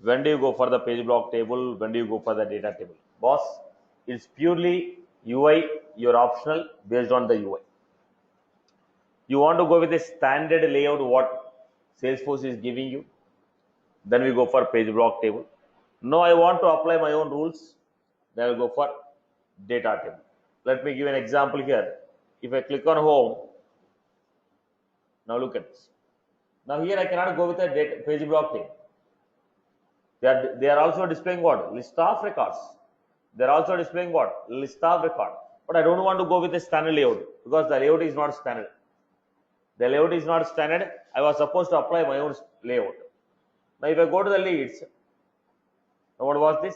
When do you go for the page block table? When do you go for the data table? Boss, it's purely UI, you're optional based on the UI. You want to go with a standard layout what Salesforce is giving you, then we go for page block table. No, I want to apply my own rules, then I'll go for data table. Let me give an example here. If I click on home, now look at this. Now here I cannot go with a page block table. They are also displaying what? List of records. They are also displaying what? List of record. But I don't want to go with a standard layout because the layout is not standard. The layout is not standard. I was supposed to apply my own layout. Now if I go to the leads, now what was this?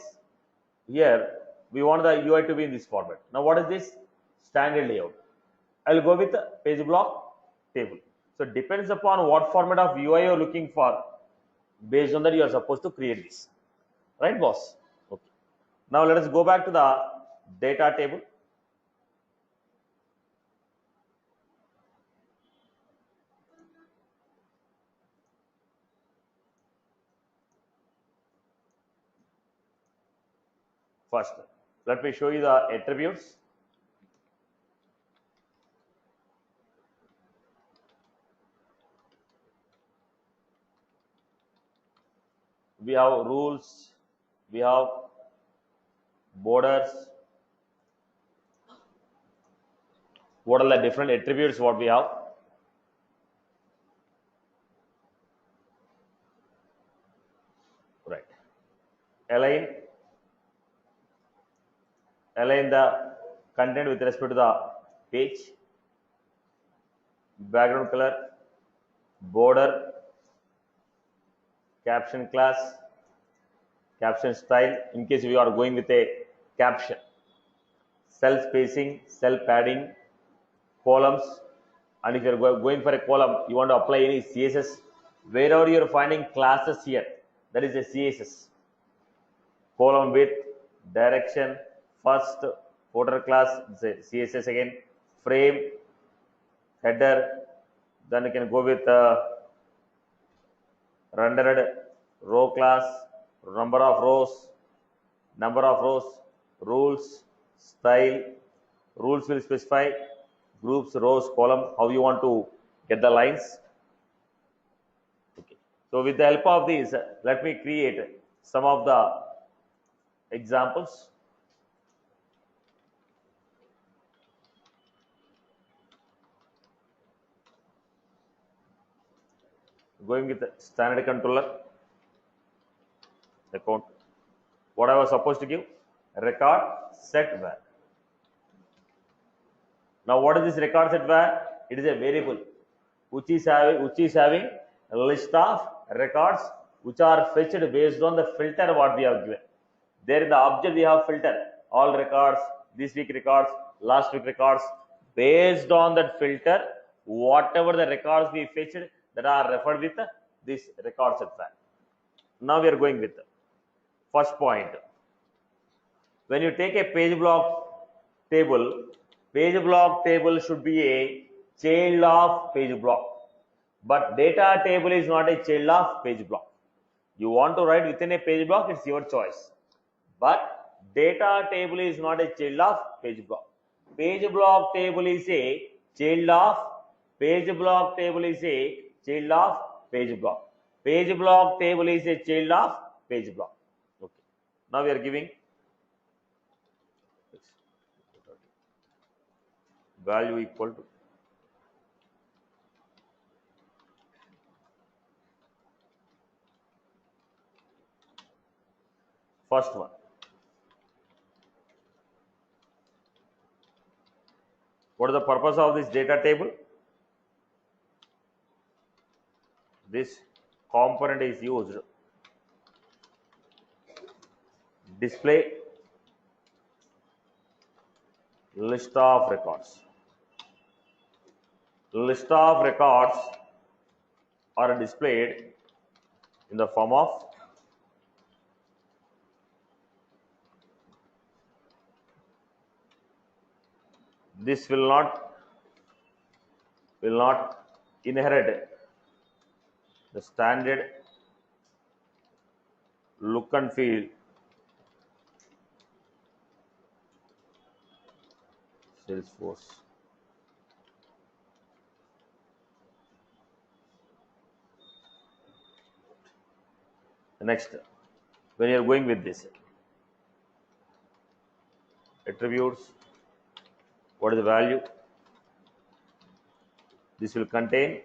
Here we want the UI to be in this format. Now what is this? Standard layout. I will go with the page block table. So it depends upon what format of UI you are looking for. Based on that you are supposed to create this. Right, boss? Okay. Now let us go back to the data table. First, let me show you the attributes. We have rules, we have borders. What are the different attributes what we have? Right. Align the content with respect to the page, background color, border, caption class, caption style in case we are going with a caption, cell spacing, cell padding, columns, and if you are going for a column, you want to apply any CSS. Wherever you are finding classes here, that is a CSS. Column width, direction, first, footer class, CSS again, frame, header, then you can go with rendered row class, number of rows, rules, style. Rules will specify groups, rows, column, how you want to get the lines. Okay. So with the help of these, let me create some of the examples. Going with the standard controller account. What I was supposed to give? Record set var. Now what is this record set var? It is a variable which is having a list of records which are fetched based on the filter what we have given. There in the object we have filter all records, this week records, last week records. Based on that filter, whatever the records we fetched that are referred with this record set var. Now we are going with the first point. When you take a page block table should be a child of page block. But data table is not a child of page block. You want to write within a page block, it's your choice. But data table is not a child of page block. Page block table is a child of page block table is a child of page block. Page block table is a child of page block. Okay. Now we are giving value equal to first one. What is the purpose of this data table? This component is used display list of records. List of records are displayed in the form of this will not inherit the standard look and feel, Salesforce. Next, when you are going with this attributes, what is the value? This will contain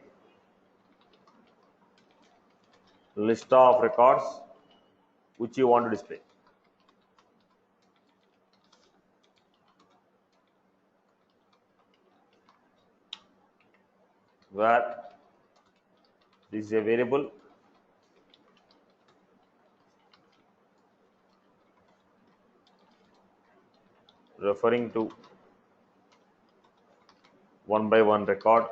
list of records which you want to display. Where this is a variable referring to one by one record,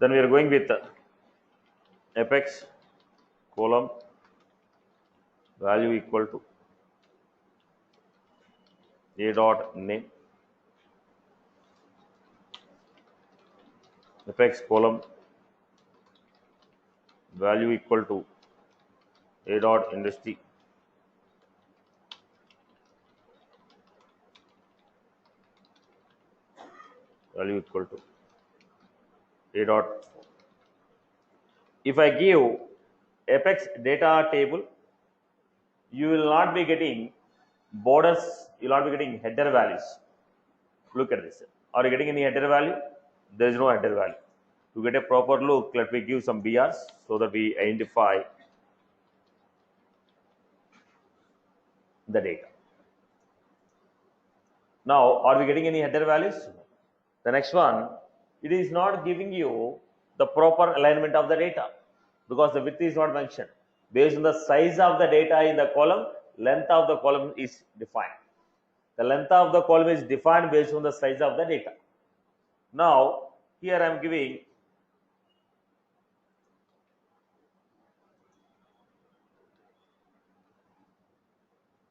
then we are going with apex column value equal to a dot name, apex column value equal to a dot industry, value equal to a dot. If I give apex data table, you will not be getting borders, you will not be getting header values. Look at this. Are you getting any header value? There is no header value. To get a proper look, let me give some BRs so that we identify the data. Now, are we getting any header values? The next one, it is not giving you the proper alignment of the data because the width is not mentioned. Based on the size of the data in the column, length of the column is defined. The length of the column is defined based on the size of the data. Now, here I am giving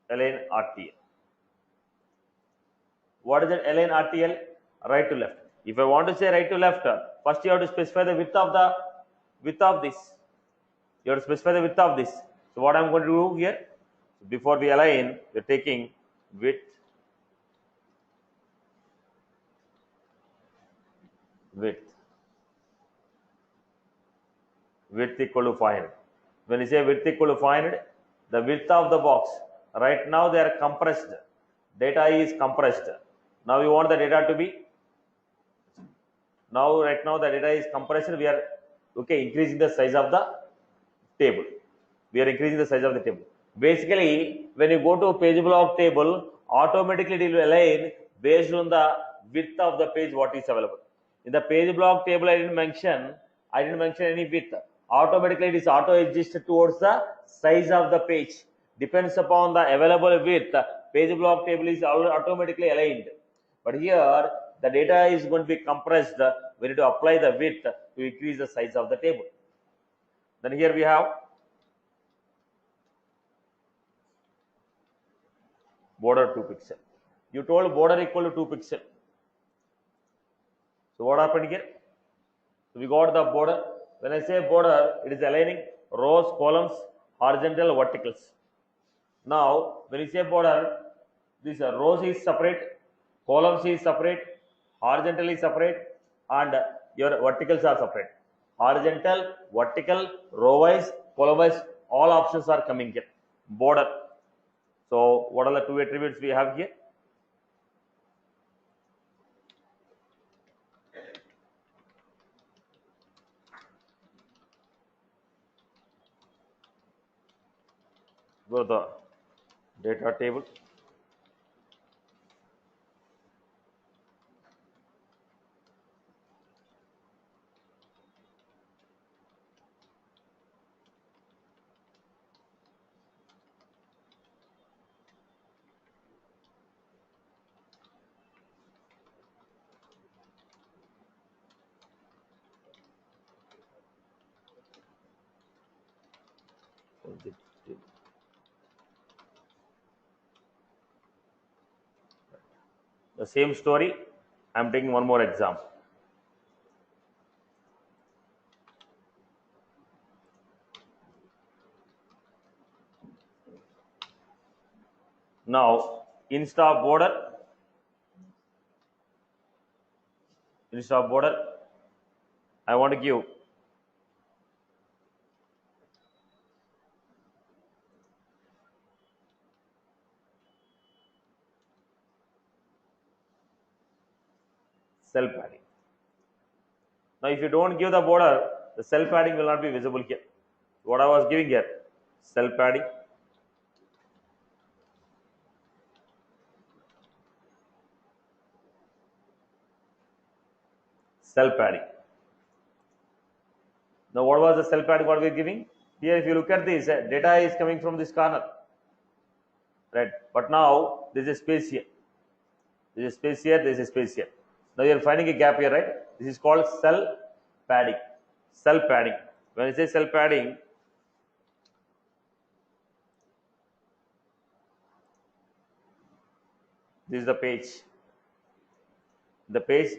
align RTL. What is that align RTL? Right to left. If I want to say right to left, first you have to specify the width of this. You have to specify the width of this. So what I am going to do here, before we align, we are taking width equal to 500. When you say width equal to 500, the width of the box, right now they are compressed. Data is compressed. Now you want the data to be, right now the data is compressed. We are increasing the size of the table. We are increasing the size of the table. Basically, when you go to a page block table, automatically it will align based on the width of the page what is available. In the page block table, I didn't mention any width. Automatically, it is auto adjusted towards the size of the page. Depends upon the available width. Page block table is automatically aligned. But here, the data is going to be compressed. We need to apply the width to increase the size of the table. Then here we have border 2 pixel. You told border equal to 2 pixel. So what happened here? So we got the border. When I say border, it is aligning rows, columns, horizontal, verticals. Now, when you say border, this rows is separate, columns is separate, horizontal is separate, and your verticals are separate. Horizontal, vertical, row wise, column wise, all options are coming here. Border. So, what are the two attributes we have here? Go to the data table. The same story, I am taking one more example. Now, instead of border, I want to give cell padding. Now, if you don't give the border, the cell padding will not be visible here. What I was giving here, cell padding, cell padding. Now, what was the cell padding what we are giving? Here, if you look at this, data is coming from this corner, right? But now, there is a space here. There is a space here, there is a space here. Now, you are finding a gap here, right? This is called cell padding. Cell padding. When I say cell padding, this is the page. The page,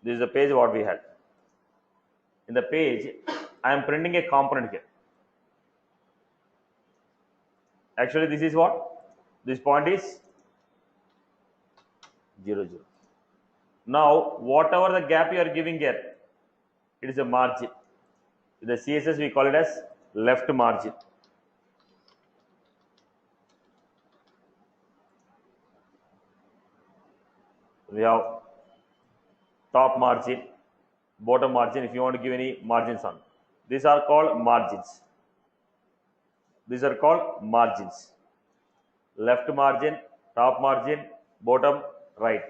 this is the page what we had. In the page, I am printing a component here. Actually, this is what? This point is 0, 0. Now, whatever the gap you are giving here, it is a margin. In the CSS, we call it as left margin. We have top margin, bottom margin, if you want to give any margins on. These are called margins. These are called margins. Left margin, top margin, bottom, right.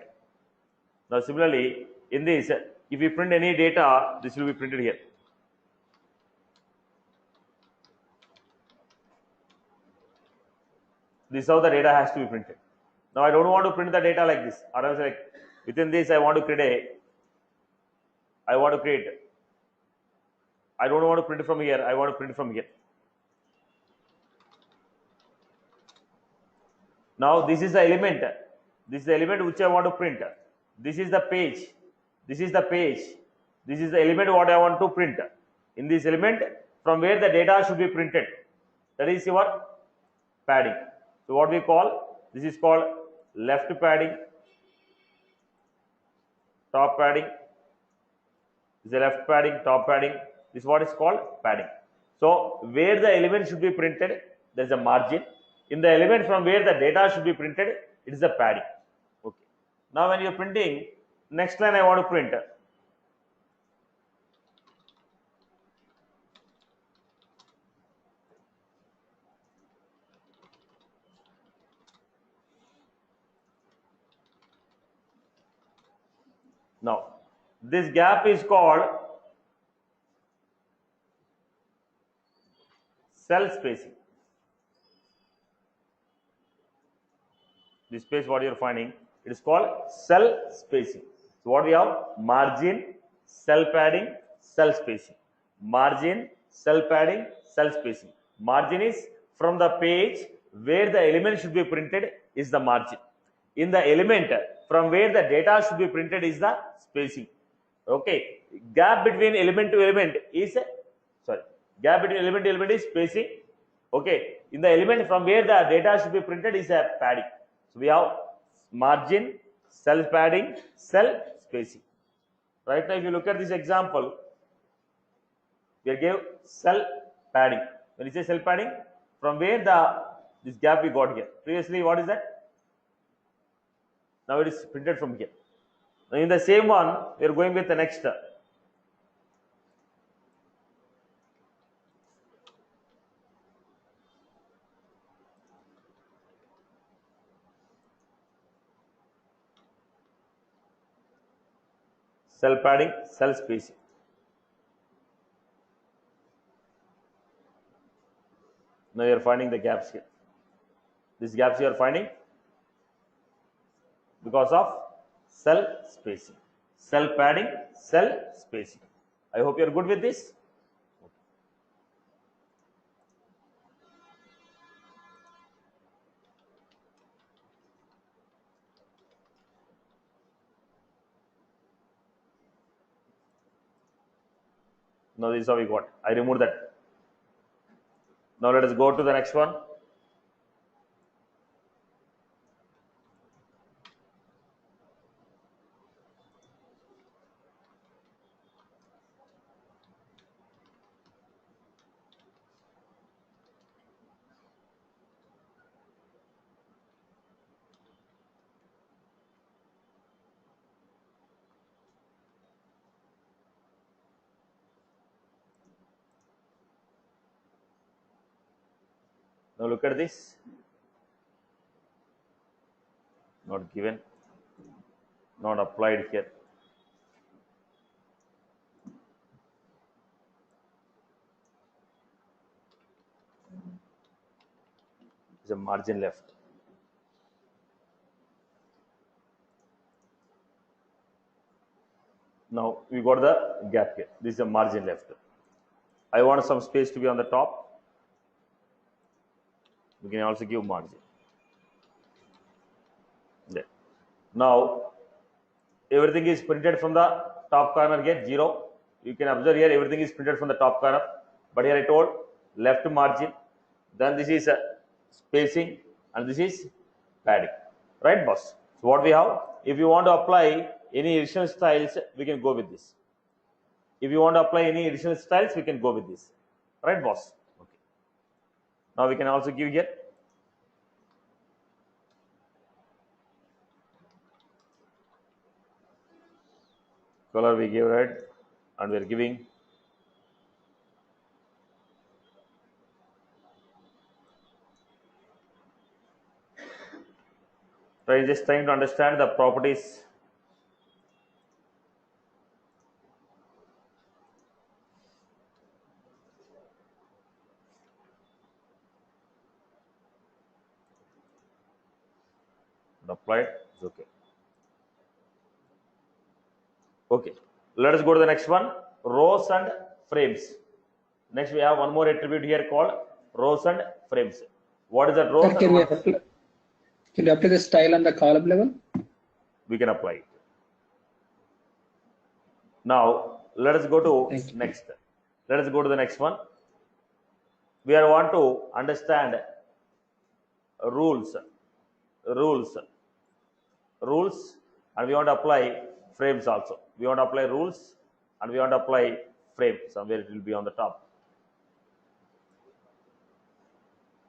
Now, similarly, in this, if we print any data, this will be printed here. This is how the data has to be printed. Now, I don't want to print the data like this, or else like within this, I want to create I don't want to print it from here, I want to print it from here. Now, this is the element. This is the element which I want to print. This is the page. This is the page. This is the element what I want to print. In this element, from where the data should be printed. That is your padding. So, what we call, this is called left padding, top padding. This is the left padding, top padding. This is what is called padding. So, where the element should be printed, there is a margin. In the element from where the data should be printed, it is the padding. Okay. Now, when you are printing, next line I want to print. Now, this gap is called cell spacing. This space what you are finding, it is called cell spacing. So, what we have? Margin, cell padding, cell spacing. Margin, cell padding, cell spacing. Margin is from the page where the element should be printed is the margin. In the element from where the data should be printed is the spacing. Okay. Gap between element to element is gap between element to element is spacing. Okay. In the element from where the data should be printed is a padding. So, we have margin, cell padding, cell spacing. Right now, if you look at this example, we gave cell padding. When you say cell padding, from where this gap we got here. Previously, what is that? Now it is printed from here. Now, in the same one, we are going with the next. Cell padding, cell spacing. Now, you are finding the gaps here. These gaps you are finding because of cell spacing, cell padding, cell spacing. I hope you are good with this. Now this is how we got. I removed that. Now let us go to the next one. Now look at this. Not given, not applied here. There's a margin left. Now we got the gap here. This is a margin left. I want some space to be on the top. We can also give margin. There. Now everything is printed from the top corner here, 0. You can observe here everything is printed from the top corner. But here I told left margin. Then this is spacing and this is padding. Right, boss? So what we have, if you want to apply any additional styles, we can go with this. If you want to apply any additional styles, we can go with this. Right, boss? Okay. Now we can also give here. Color we give red and we are giving just trying to understand the properties. Applied, it's okay. Okay, let us go to the next one, rows and frames. Next we have one more attribute here called rows and frames. What is that rows? Sir, can you apply the style on the column level? We can apply it. Now let us go to next. Let us go to the next one. We want to understand rules, and we want to apply frames also. We want to apply rules and we want to apply frame. Somewhere it will be on the top.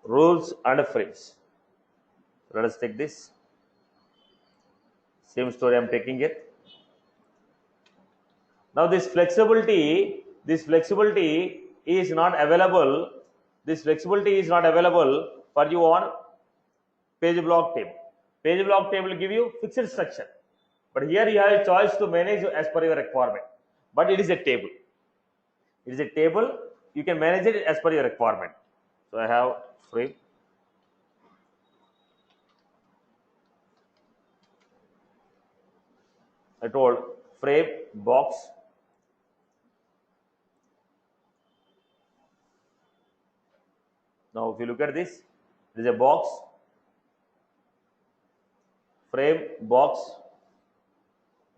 Rules and frames. Let us take this. Same story I am taking it. Now this flexibility is not available. This flexibility is not available for you on page block table. Page block table will give you fixed structure. But here you have a choice to manage as per your requirement. But it is a table. It is a table. You can manage it as per your requirement. So I have frame. I told frame, box. Now if you look at this, it is a box, frame, box.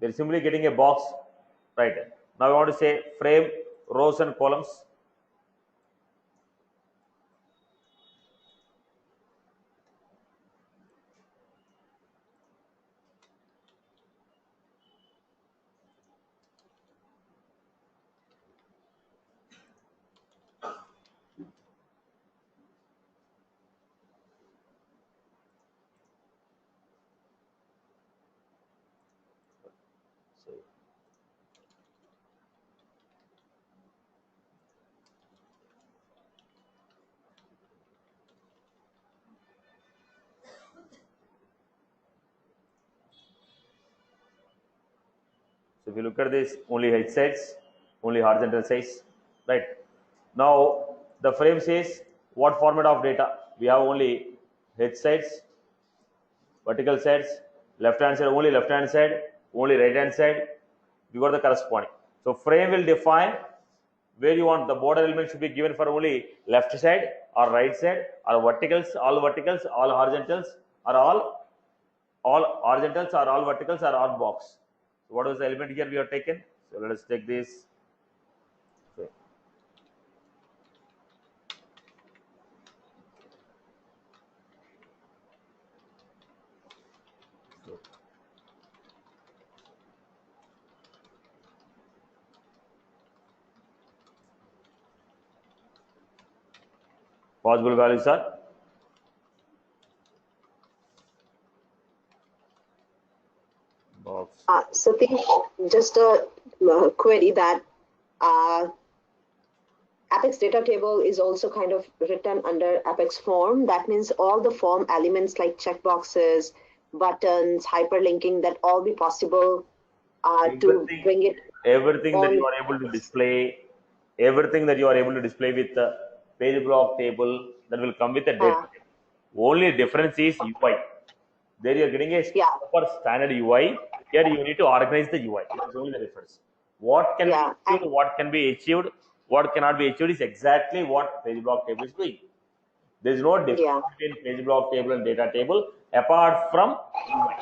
We are simply getting a box, right? Now I want to say frame, rows and columns. So if you look at this, only height sides, only horizontal size, right? Now the frame says what format of data? We have only H sides, vertical sides, left hand side, only left hand side, only right hand side. You got the corresponding. So frame will define where you want the border element should be given for only left side or right side, or verticals, all horizontals, or all horizontals, or all verticals, or all box. So what was the element here we have taken? So let us take this. Okay. Possible values are box. Satish, just a query that Apex data table is also kind of written under Apex form. That means all the form elements like checkboxes, buttons, hyperlinking, that all be possible to bring it. Everything that you are able to display, everything that you are able to display with the page block table, that will come with a data table. Only difference is UI. There you are getting a proper standard UI. Here you need to organize the UI. That is only the difference. What can be achieved, what can be achieved, what cannot be achieved is exactly what page block table is doing. There is no difference between page block table and data table apart from UI.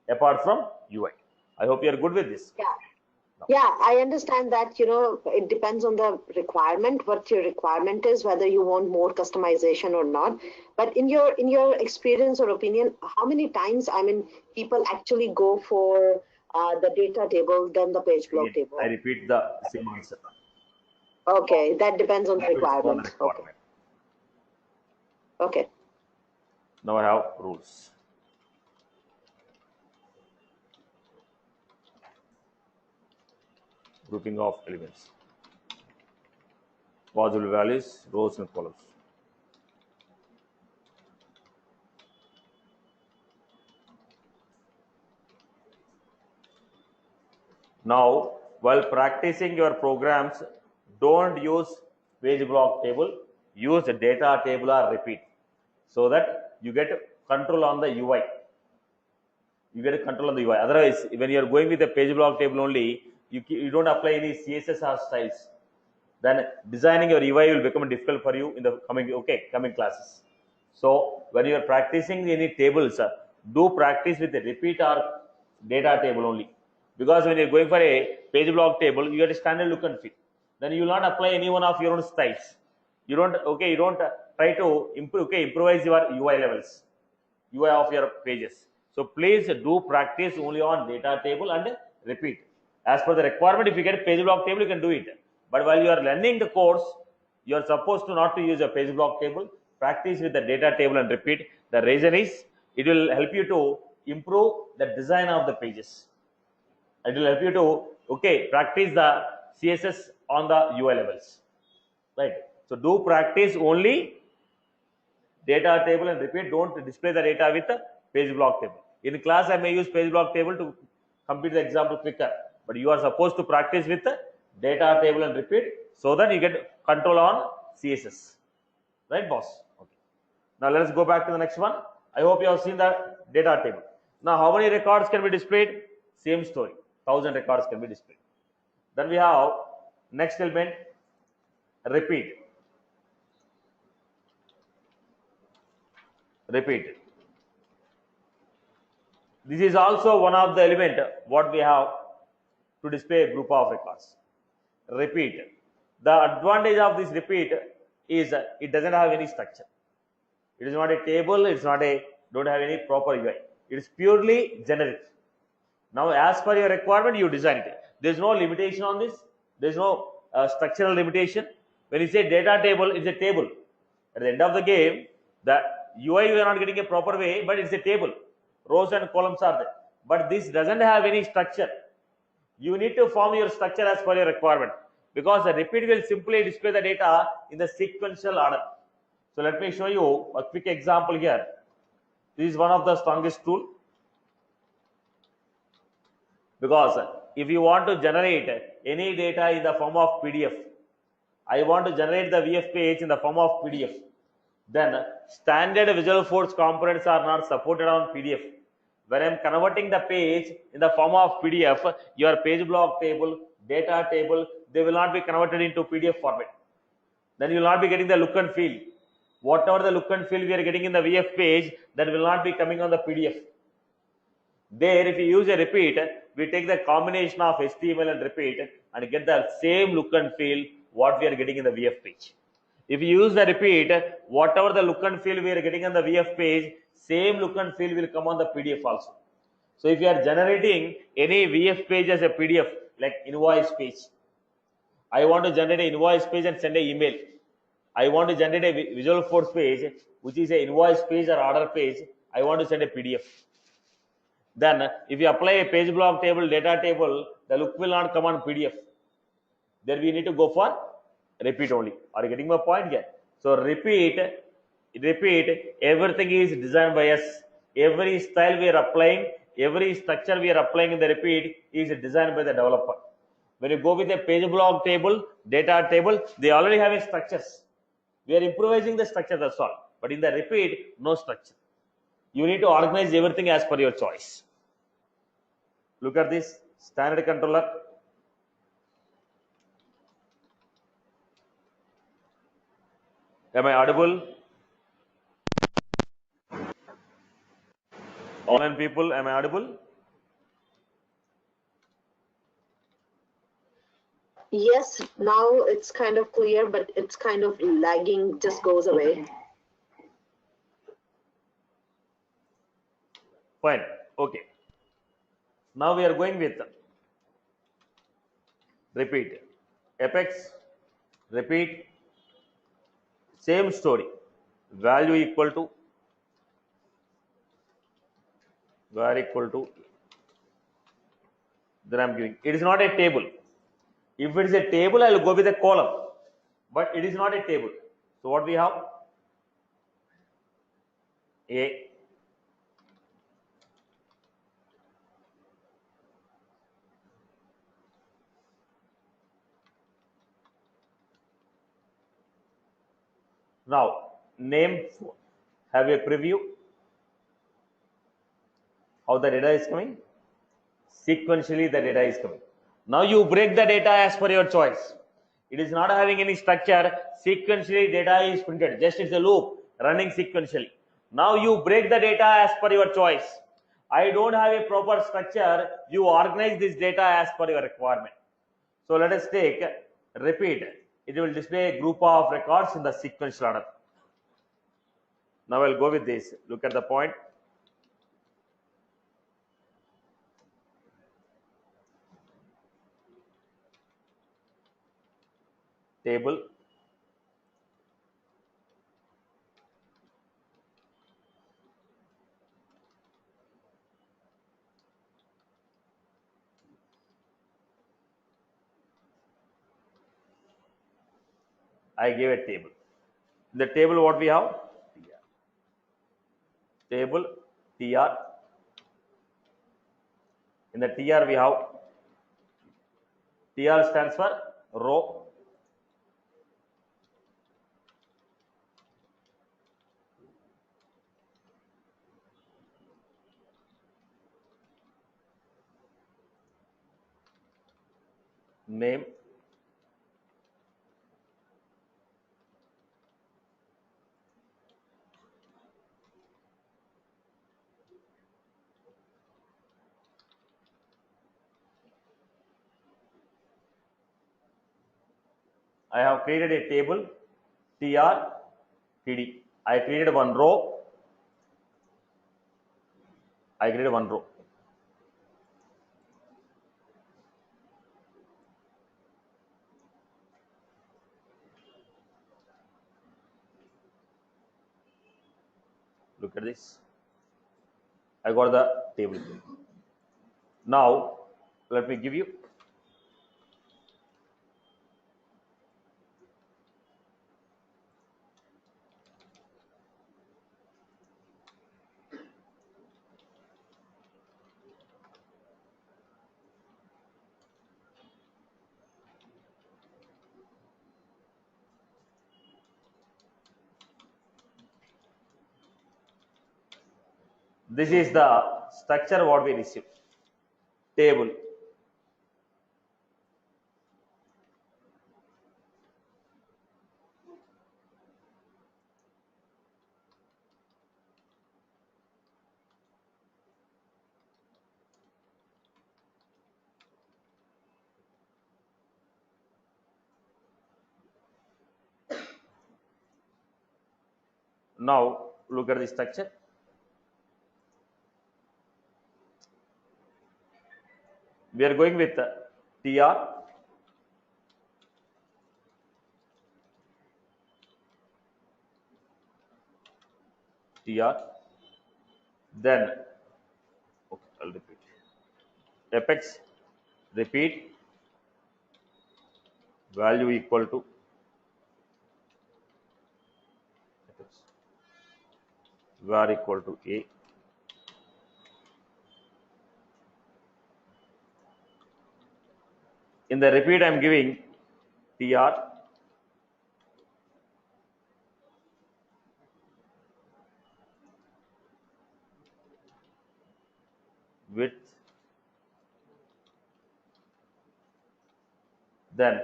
Apart from UI. I hope you are good with this. Yeah, I understand that, it depends on the requirement, what your requirement is, whether you want more customization or not. But in your experience or opinion, how many times, people actually go for the data table than the page block table? I repeat the same answer. Okay, that depends on the requirement. Okay. Now I have rules. Grouping of elements. Possible values, rows and columns. Now, while practicing your programs, don't use page block table, use the data table or repeat, so that you get control on the UI. You get a control on the UI. Otherwise, when you are going with a page block table only, you don't apply any CSS or styles. Then designing your UI will become difficult for you in the coming classes. So when you are practicing any tables, do practice with the repeat or data table only. Because when you are going for a page block table, you get a standard look and feel. Then you will not apply any one of your own styles. You don't try to improvise your UI levels, UI of your pages. So please do practice only on data table and repeat. As per the requirement, if you get a page block table, you can do it. But while you are learning the course, you are supposed to not to use a page block table. Practice with the data table and repeat. The reason is it will help you to improve the design of the pages. It will help you to practice the CSS on the UI levels. Right. So do practice only data table and repeat. Don't display the data with the page block table. In class, I may use page block table to complete the example quicker. But you are supposed to practice with the data table and repeat, so that you get control on CSS. Right, boss? Okay. Now let us go back to the next one. I hope you have seen the data table. Now how many records can be displayed? Same story. 1000 records can be displayed. Then we have next element, repeat. Repeat. This is also one of the element what we have to display a group of records. Repeat. The advantage of this repeat is it doesn't have any structure. It is not a table. It's not don't have any proper UI. It is purely generic. Now, as per your requirement, you design it. There is no limitation on this. There is no structural limitation. When you say data table, it's a table. At the end of the game, the UI you are not getting a proper way, but it's a table. Rows and columns are there. But this doesn't have any structure. You need to form your structure as per your requirement, because the repeat will simply display the data in the sequential order. So let me show you a quick example here. This is one of the strongest tool, because if you want to generate any data in the form of PDF, I want to generate the VF page in the form of PDF. Then standard Visual Force components are not supported on PDF. When I'm converting the page in the form of PDF, your page block table, data table, they will not be converted into PDF format. Then you will not be getting the look and feel. Whatever the look and feel we are getting in the VF page, that will not be coming on the PDF. There, if you use a repeat, we take the combination of HTML and repeat and get the same look and feel what we are getting in the VF page. If you use the repeat, whatever the look and feel we are getting on the VF page, same look and feel will come on the PDF also. So if you are generating any VF page as a PDF, like invoice page, I want to generate an invoice page and send an email. I want to generate a Visual Force page, which is an invoice page or order page. I want to send a PDF. Then, if you apply a page block table, data table, the look will not come on PDF. Then we need to go for repeat only. Are you getting my point here? So repeat, everything is designed by us. Every style we are applying, every structure we are applying in the repeat is designed by the developer. When you go with a page block table, data table, they already have a structures. We are improvising the structure, that's all. But in the repeat, no structure. You need to organize everything as per your choice. Look at this standard controller. Am I audible? Online people, am I audible? Yes, now it's kind of clear, but it's kind of lagging, just goes away. Fine. Okay. Now we are going with repeat. Apex, repeat, same story. Value equal to, then I'm giving. It is not a table. If it is a table, I will go with a column. But it is not a table. So what we have? A. Now, name, have a preview. How the data is coming? Sequentially, the data is coming. Now you break the data as per your choice. It is not having any structure. Sequentially, data is printed. Just it's a loop running sequentially. Now you break the data as per your choice. I don't have a proper structure. You organize this data as per your requirement. So let us take repeat. It will display a group of records in the sequential order. Now I'll go with this. Look at the point. Table. I gave a table. In the table, what we have? Table TR. In the TR, we have TR stands for row. Name. I have created a table TR TD. I created one row. I created one row. Look at this. I got the table. Now, let me give you. This is the structure what we receive. Table. Now look at the structure. We are going with TR, TR, then okay, I'll repeat. Apex, repeat, value equal to apex, var equal to A. In the repeat, I am giving TR, width, then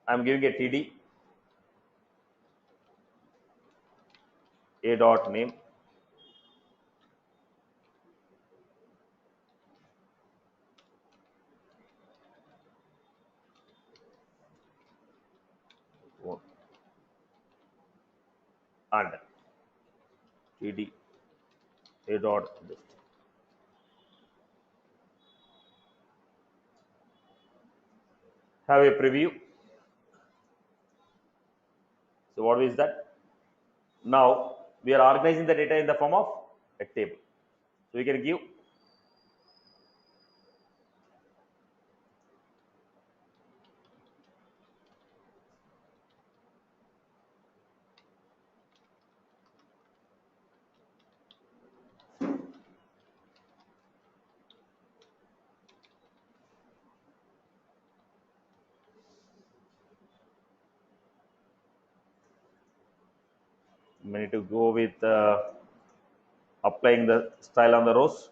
I am giving a TD, A dot name, and TD, A dot industry. Have a preview. So what is that? Now we are organizing the data in the form of a table. So we can give we need to go with applying the style on the rows.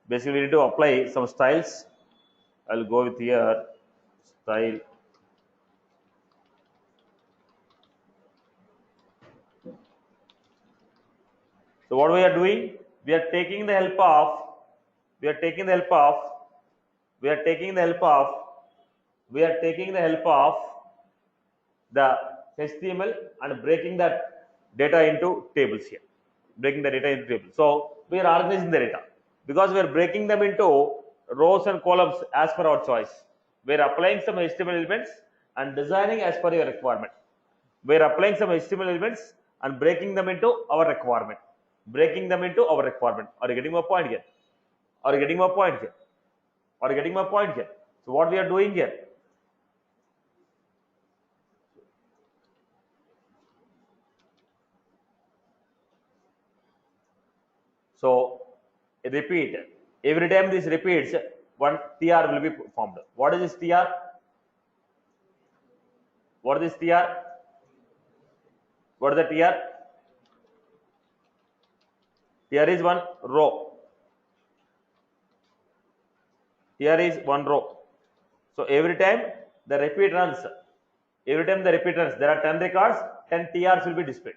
Basically, we need to apply some styles. I'll go with here style. So what we are doing? We are taking the help of. We are taking the help of. We are taking the help of. We are taking the help of the HTML and breaking that data into tables here. Breaking the data into tables. So we are organizing the data because we are breaking them into rows and columns as per our choice. We are applying some HTML elements and designing as per your requirement. We are applying some HTML elements and breaking them into our requirement. Breaking them into our requirement. Are you getting my point here? Are you getting my point here? Are you getting my point here? So what we are doing here? So repeat. Every time this repeats, one TR will be formed. What is this TR? What is this TR? What is the TR? TR is one row. TR is one row. So every time the repeat runs, there are 10 records, 10 TRs will be displayed.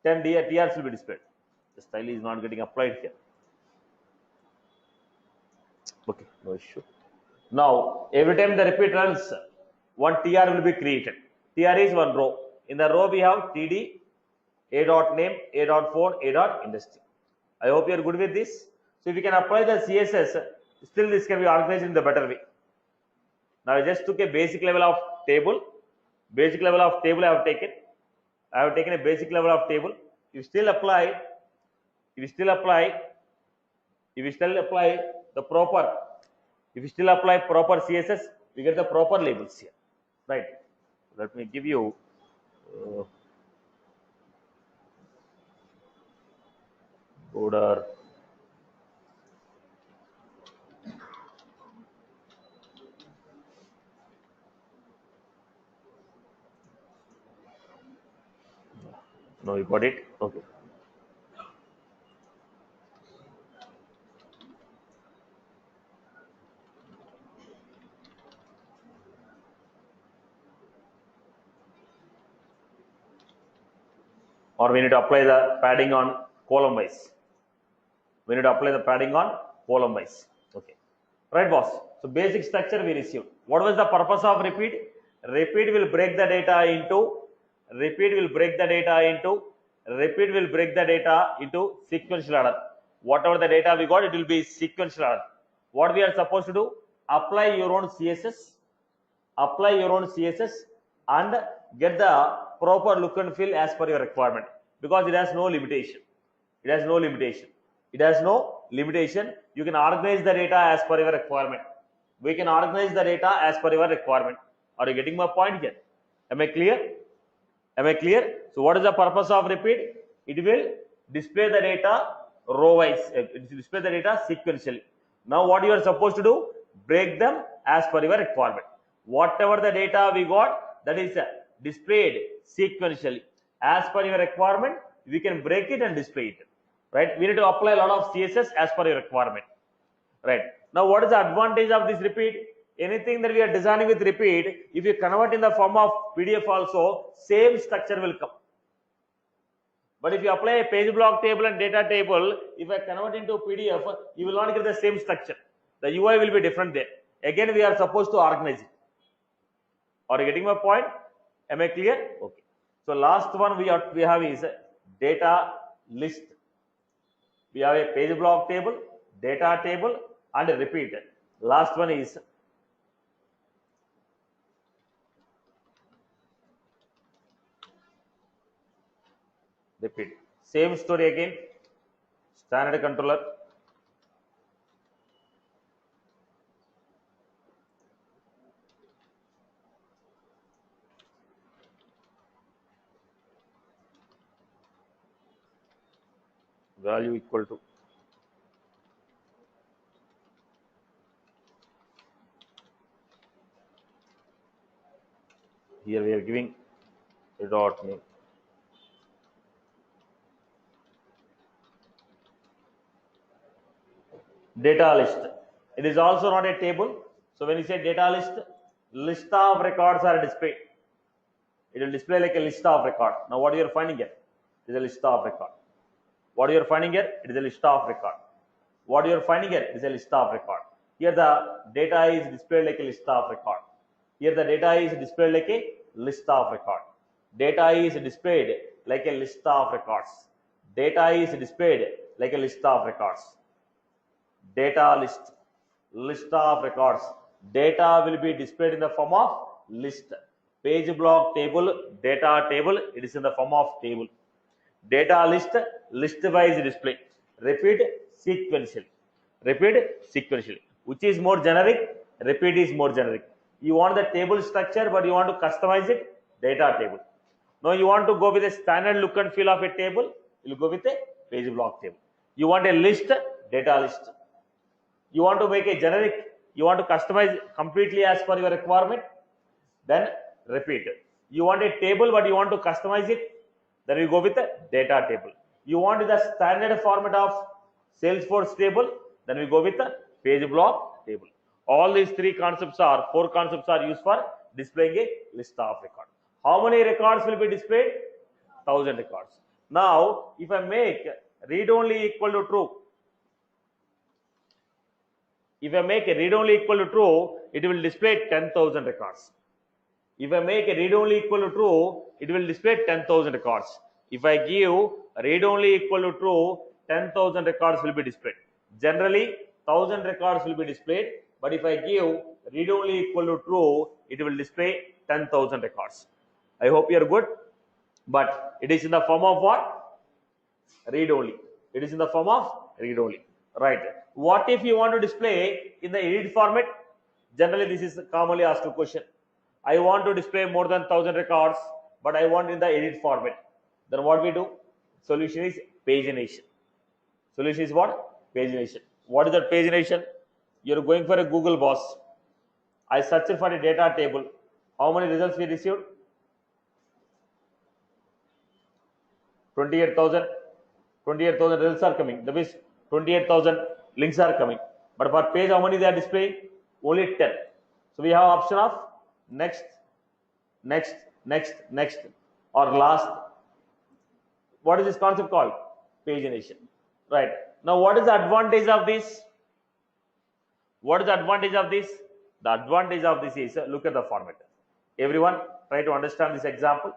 10 TRs will be displayed. The style is not getting applied here. Okay, no issue. Now, every time the repeat runs, one TR will be created. TR is one row. In the row, we have TD, A dot name, A dot phone, A dot industry. I hope you are good with this. So, if you can apply the CSS, still this can be organized in the better way. Now, I just took a basic level of table. Basic level of table I have taken. I have taken a basic level of table. You still apply, if you still apply the proper, if you still apply proper CSS, we get the proper labels here, right? Let me give you border. No, you got it? Okay. Or we need to apply the padding on column wise. We need to apply the padding on column wise. Okay. Right, boss? So basic structure we received. What was the purpose of repeat? Repeat will break the data into sequential order. Whatever the data we got, it will be sequential order. What we are supposed to do? Apply your own CSS and get the proper look and feel as per your requirement, because it has no limitation. You can organize the data as per your requirement. We can organize the data as per your requirement. Are you getting my point here? Am I clear? So what is the purpose of repeat? It will display the data row wise, display the data sequentially. Now what you are supposed to do? Break them as per your requirement. Whatever the data we got, that is displayed sequentially. As per your requirement, we can break it and display it. Right? We need to apply a lot of CSS as per your requirement. Right? Now what is the advantage of this repeat? Anything that we are designing with repeat, if you convert in the form of PDF also, same structure will come. But if you apply a page block table and data table, if I convert into PDF, you will not get the same structure. The UI will be different there. Again, we are supposed to organize it. Are you getting my point? Am I clear? Okay. So last one we have is data list. We have a page block table, data table, and a repeat. Last one is repeat. Same story again. Standard controller. Value equal to here we are giving a dot name. Data list. It is also not a table. So when you say data list of records are displayed. It will display like a list of record. Now what you are finding here is a list of record. What you are finding here, it is a list of record. What you are finding here is a list of record. Here the data is displayed like a list of record. Here the data is displayed like a list of record. Data is displayed like a list of records. Data is displayed like a list of records. Data list of records. Data will be displayed in the form of list. Page block table, data table, it is in the form of table. Data list wise display. Repeat sequentially. Which is more generic? Repeat is more generic. You want the table structure, but you want to customize it? Data table. Now you want to go with a standard look and feel of a table? You will go with a page block table. You want a list? Data list. You want to make a generic? You want to customize completely as per your requirement? Then repeat. You want a table, but you want to customize it? Then we go with the data table. You want the standard format of Salesforce table? Then we go with the page block table. All these four concepts are used for displaying a list of records. How many records will be displayed? 1000 records. Now, if I make read only equal to true, it will display 10,000 records. If I make a read only equal to true, it will display 10,000 records. If I give read only equal to true, 10,000 records will be displayed. Generally, 1000 records will be displayed, but if I give read only equal to true, it will display 10,000 records. I hope you are good. But it is in the form of what? Read only. It is in the form of read only. Right. What if you want to display in the edit format? Generally, this is commonly asked question. I want to display more than 1000 records, but I want in the edit format. Then what we do? Solution is pagination. Solution is what? Pagination. What is that pagination? You're going for a Google boss. I searched for a data table. How many results we received? 28,000 results are coming. That means 28,000 links are coming. But per page, how many they are displaying? Only 10. So we have option of next, next, next, next, or last. What is this concept called? Pagination. Right. Now, what is the advantage of this? What is the advantage of this? The advantage of this is, look at the format. Everyone try to understand this example.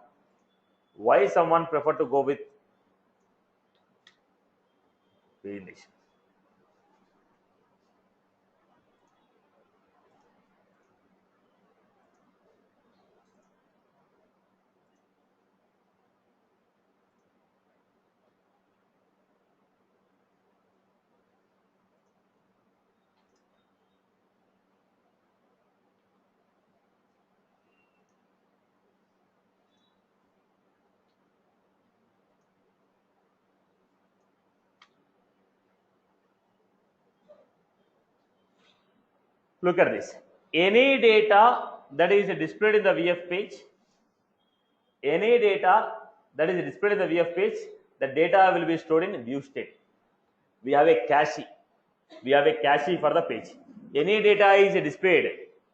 Why someone prefer to go with pagination? Look at this. Any data that is displayed in the VF page, any data that is displayed in the VF page, the data will be stored in view state. We have a cache. We have a cache for the page. Any data is displayed.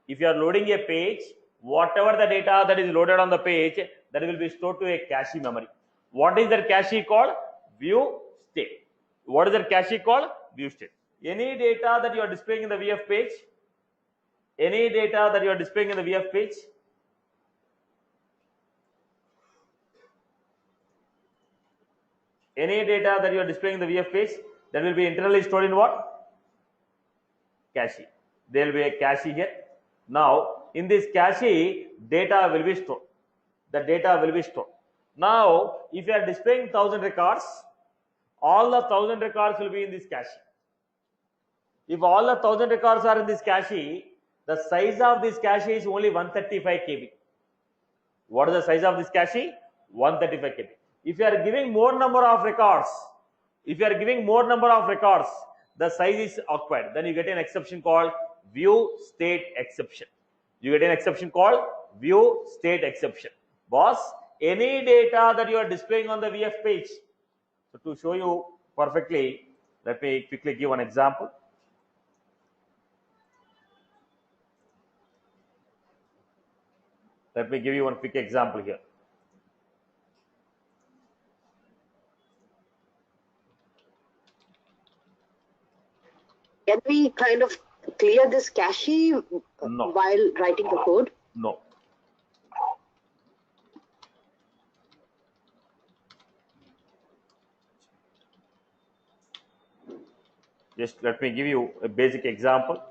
If you are loading a page, whatever the data that is loaded on the page, that will be stored to a cache memory. What is that cache called? View state. What is that cache called? View state. Any data that you are displaying in the VF page, any data that you are displaying in the VF page, any data that you are displaying in the VF page, that will be internally stored in what? Cache. There will be a cache here. Now, in this cache, data will be stored. The data will be stored. Now, if you are displaying 1000 records, all the 1000 records will be in this cache. If all the 1000 records are in this cache, the size of this cache is only 135 KB. What is the size of this cache? 135 KB. If you are giving more number of records, the size is acquired. Then you get an exception called view state exception. You get an exception called view state exception. Boss, any data that you are displaying on the VF page. So to show you perfectly, let me quickly give an example. Let me give you one quick example here. Can we kind of clear this cache No. while writing the code? No. Just let me give you a basic example.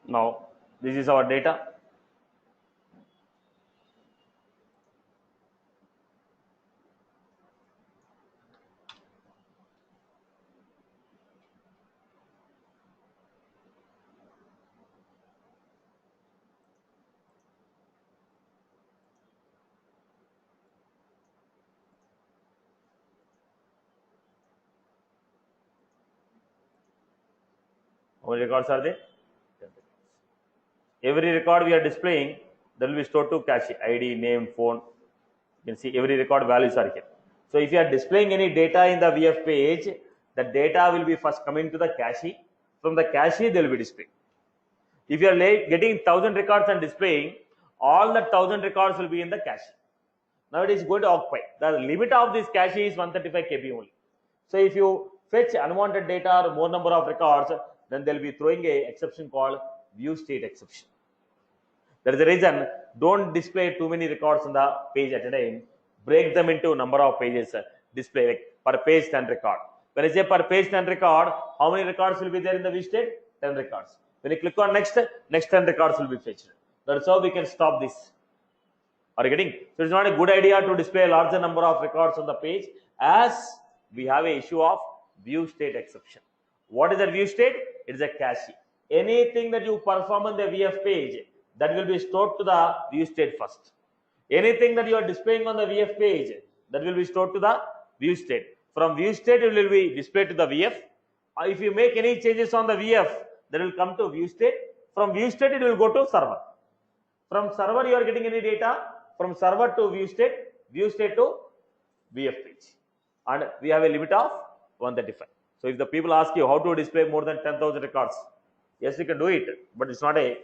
Now, this is our data. How many records are there? 10 records. Every record we are displaying, that will be stored to cache. ID, name, phone. You can see every record values are here. So if you are displaying any data in the VF page, the data will be first coming to the cache. From the cache, they will be displayed. If you are getting 1000 records and displaying, all the 1000 records will be in the cache. Now it is going to occupy. The limit of this cache is 135 KB only. So if you fetch unwanted data or more number of records, then they will be throwing a exception called view state exception. That is the reason, don't display too many records on the page at a time. Break them into number of pages. Display like per page 10 record. When I say per page 10 record, how many records will be there in the view state? 10 records. When you click on next 10 records will be fetched. That's how we can stop this. Are you getting? So it's not a good idea to display a larger number of records on the page, as we have a issue of view state exception. What is the view state? It is a cache. Anything that you perform on the VF page, that will be stored to the view state first. Anything that you are displaying on the VF page, that will be stored to the view state. From view state, it will be displayed to the VF. If you make any changes on the VF, that will come to view state. From view state, it will go to server. From server, you are getting any data. From server to view state to VF page. And we have a limit of 135. So if the people ask you how to display more than 10,000 records, yes, you can do it, but it's not a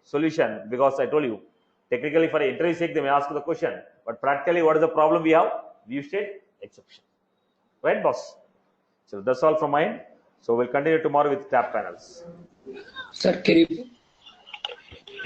solution, because I told you, technically for interview sake they may ask the question, but practically what is the problem we have? View state exception. Right, boss? So that's all from mine. So we'll continue tomorrow with tab panels. Sir, can you